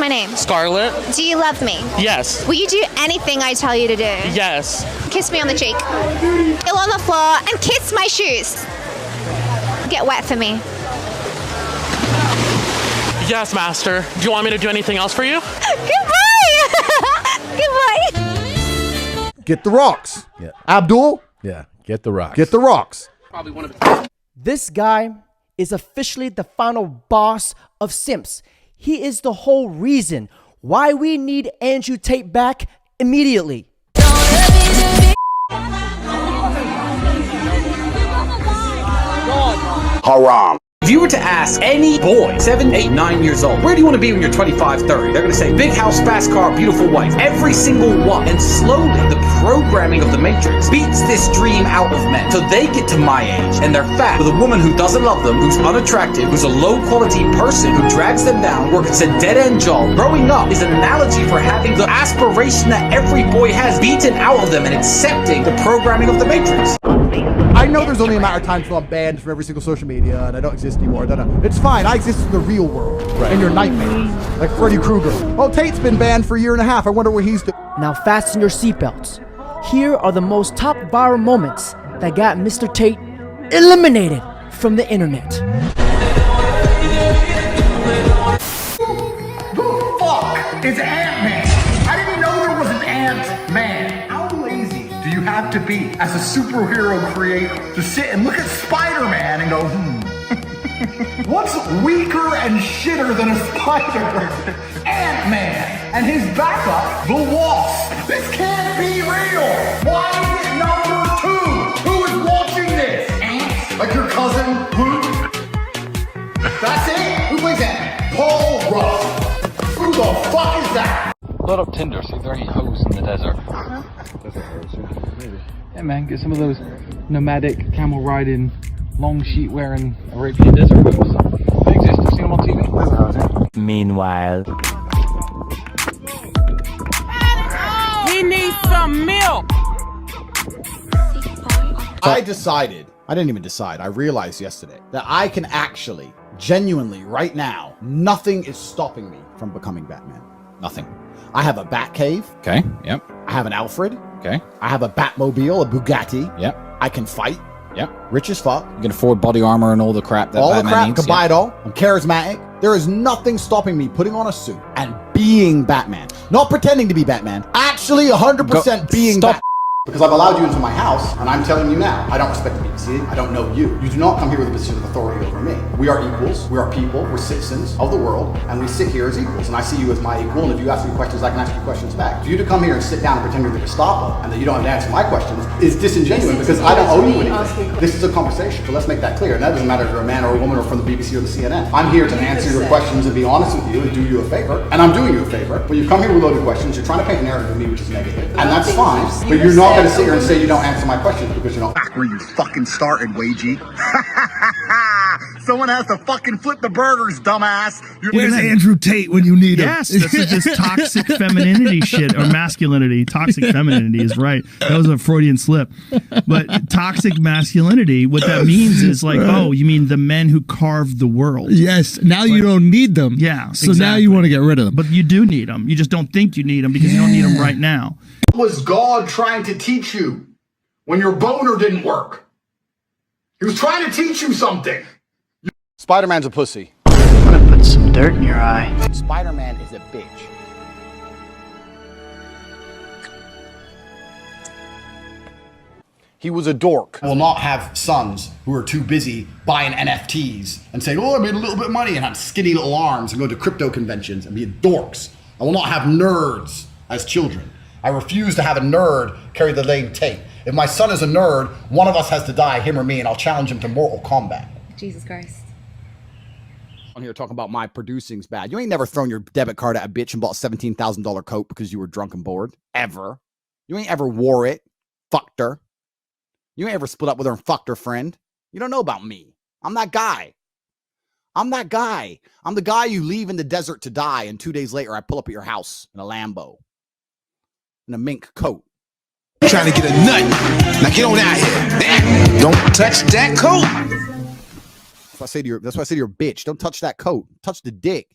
my name? Scarlett. Do you love me? Yes. Will you do anything I tell you to do? Yes. Kiss me on the cheek. Go on the floor and kiss my shoes. Get wet for me. Yes, master. Do you want me to do anything else for you? Goodbye! Goodbye! Get the rocks. Yeah. Abdul? Yeah, get the rocks. Get the rocks. Probably one of the... This guy is officially the final boss of simps. He is the whole reason why we need Andrew Tate back immediately. Haram. If you were to ask any boy, 7, 8, 9 years old, where do you want to be when you're 25, 30? They're going to say, big house, fast car, beautiful wife. Every single one. And slowly, the programming of the Matrix beats this dream out of men. So they get to my age, and they're fat, with a woman who doesn't love them, who's unattractive, who's a low-quality person, who drags them down, works a dead-end job. Growing up is an analogy for having the aspiration that every boy has beaten out of them and accepting the programming of the Matrix. I know there's only a matter of time until I'm banned from every single social media and I don't exist anymore. It's fine. I exist in the real world. Right. In your nightmares. Like Freddy Krueger. Oh, Tate's been banned for a year and a half. I wonder what he's doing. Now fasten your seatbelts. Here are the most top viral moments that got Mr. Tate eliminated from the internet. The fuck is Ant-Man? I didn't know there was an Ant-Man. How lazy do you have to be as a superhero creator to sit and look at Spider-Man and go, what's weaker and shitter than a spider? Ant-Man and his backup, the Wasp. This can't be real. Why is it number 2? Who is watching this? Ants? Like your cousin Luke? That's it? Who plays Ant-Man? Paul Rudd. Who the fuck is that? Load up Tinder, see if there are any hoes in the desert. Desert hoes, yeah. Maybe. Yeah, man, get some of those nomadic, camel riding, long sheet wearing Arabian desert hoes. They exist, I've seen them on TV. Meanwhile, we need some milk. I didn't even decide, I realized yesterday that I can actually, genuinely, right now, nothing is stopping me from becoming Batman. Nothing. I have a Batcave. Okay, yep. I have an Alfred. Okay. I have a Batmobile, a Bugatti. Yep. I can fight. Yep. Rich as fuck. You can afford body armor and all the crap that all Batman the crap, needs. can buy it all. I'm charismatic. There is nothing stopping me putting on a suit and being Batman. Not pretending to be Batman. Actually 100% being Batman. Because I've allowed you into my house, and I'm telling you now, I don't respect the BBC, I don't know you. You do not come here with a position of authority over me. We are equals, we are people, we're citizens of the world, and we sit here as equals. And I see you as my equal, and if you ask me questions, I can ask you questions back. For you to come here and sit down and pretend you're the Gestapo, and that you don't have to answer my questions, is disingenuous because I don't owe you anything. This is a conversation, so let's make that clear. And that doesn't matter if you're a man or a woman or from the BBC or the CNN. I'm here to answer your questions and be honest with you and do you a favor, and I'm doing you a favor. But you come here with loaded questions, you're trying to paint a narrative of me which is negative, and that's fine, but you're not going to sit here and say you don't answer my questions because you're not back where you fucking started, Wagey. Someone has to fucking flip the burgers, dumbass. Where's Andrew Tate when you need him? Yes, this is just toxic femininity shit, or masculinity. Toxic femininity is right. That was a Freudian slip. But toxic masculinity, what that means is like, oh, you mean the men who carved the world. Yes, now you don't need them. Yeah, so now you want to get rid of them. But you do need them. You just don't think you need them because you don't need them right now. What was God trying to teach you when your boner didn't work? He was trying to teach you something. Spider-Man's a pussy. I'm gonna put some dirt in your eye. Spider-Man is a bitch. He was a dork. I will not have sons who are too busy buying NFTs and saying, oh, I made a little bit of money and have skinny little arms and go to crypto conventions and be dorks. I will not have nerds as children. I refuse to have a nerd carry the name Tate. If my son is a nerd, one of us has to die, him or me, and I'll challenge him to Mortal Kombat. Jesus Christ. On here talking about my producing's bad. You ain't never thrown your debit card at a bitch and bought a $17,000 coat because you were drunk and bored. Ever. You ain't ever wore it. Fucked her. You ain't ever split up with her and fucked her friend. You don't know about me. I'm that guy. I'm that guy. I'm the guy you leave in the desert to die, and 2 days later I pull up at your house in a Lambo. In a mink coat. Trying to get a nut. Now get on out here. Don't touch that coat. That's why I say to your bitch, don't touch that coat. Touch the dick.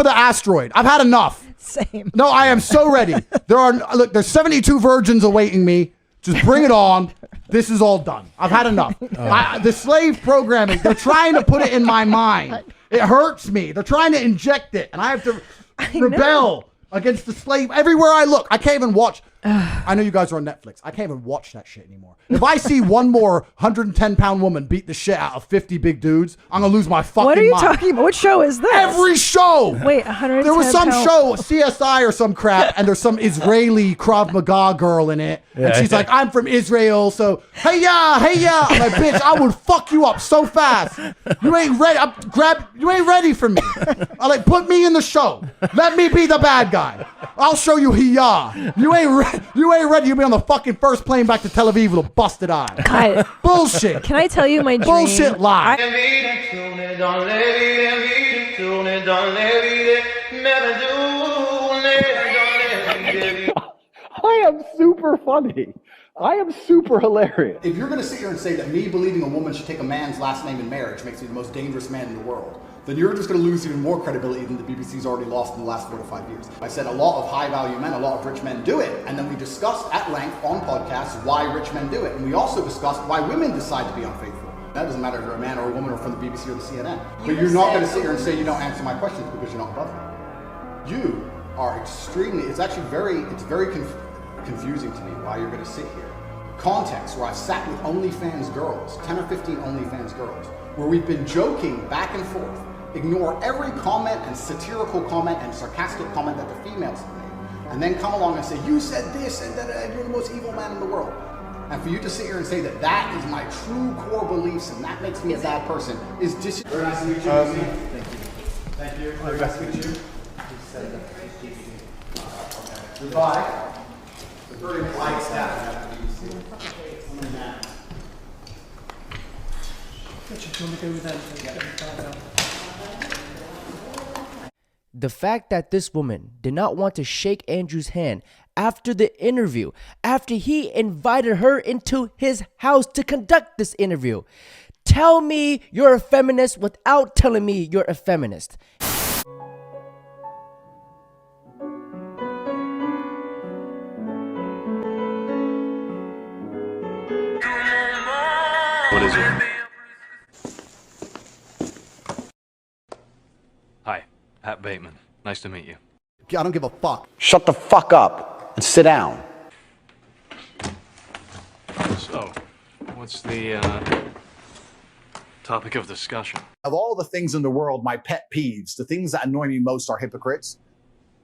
for the asteroid. I've had enough. Same. No, I am so ready. There's 72 virgins awaiting me. Just bring it on. This is all done. I've had enough. The slave programming, they're trying to put it in my mind. It hurts me. They're trying to inject it, and I have to rebel against the slave everywhere I look. I can't even watch. I know you guys are on Netflix. I can't even watch that shit anymore. If I see one more 110-pound woman beat the shit out of 50 big dudes, I'm gonna lose my fucking mind. What are you talking about? What show is this? Every show. Wait, 110 There was some show, CSI or some crap, and there's some Israeli Krav Maga girl in it, and she's like, "I'm from Israel, so hey ya." I'm like, "Bitch, I would fuck you up so fast. You ain't ready. You ain't ready for me. I like put me in the show. Let me be the bad guy. I'll show you hiya. You ain't ready. You'll be on the fucking first plane back to Tel Aviv with a busted eye." God. Bullshit. Can I tell you my dream? Bullshit lie. I am super funny. I am super hilarious. If you're going to sit here and say that me believing a woman should take a man's last name in marriage makes me the most dangerous man in the world, then you're just going to lose even more credibility than the BBC's already lost in the last 4 to 5 years. I said a lot of high-value men, a lot of rich men do it, and then we discussed at length on podcasts why rich men do it, and we also discussed why women decide to be unfaithful. That doesn't matter if you're a man or a woman or from the BBC or the CNN. But you're not going to sit here and say you don't answer my questions because you're not above me. You are extremely, it's very confusing to me why you're going to sit here. Context where I've sat with OnlyFans girls, 10 or 15 OnlyFans girls, where we've been joking back and forth, ignore every comment and satirical comment and sarcastic comment that the females have made, and then come along and say, you said this and that, you're the most evil man in the world. And for you to sit here and say that that is my true core beliefs and that makes me a bad person is dis- Very nice to meet you. Thank you. Thank you. Very nice to meet you. Goodbye. It's a very polite staff. The fact that this woman did not want to shake Andrew's hand after the interview, after he invited her into his house to conduct this interview. Tell me you're a feminist without telling me you're a feminist. What is it? Hi, Pat Bateman. Nice to meet you. I don't give a fuck. Shut the fuck up and sit down. So, what's the topic of discussion? Of all the things in the world, my pet peeves, the things that annoy me most are hypocrites.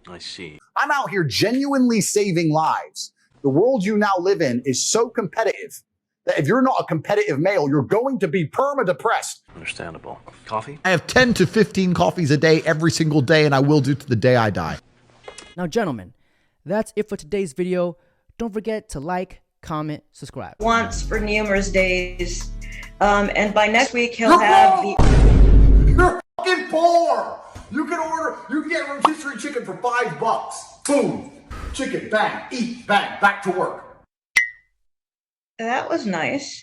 I see. I'm out here genuinely saving lives. The world you now live in is so competitive that if you're not a competitive male, you're going to be perma-depressed. Understandable. Coffee? I have 10 to 15 coffees a day every single day, and I will do to the day I die. Now, gentlemen, that's it for today's video. Don't forget to like, comment, subscribe. Once for numerous days. And by next week, he'll have the... You're fucking poor! You can get rotisserie chicken for $5. Boom! Chicken, bang, eat, bang, back to work. That was nice.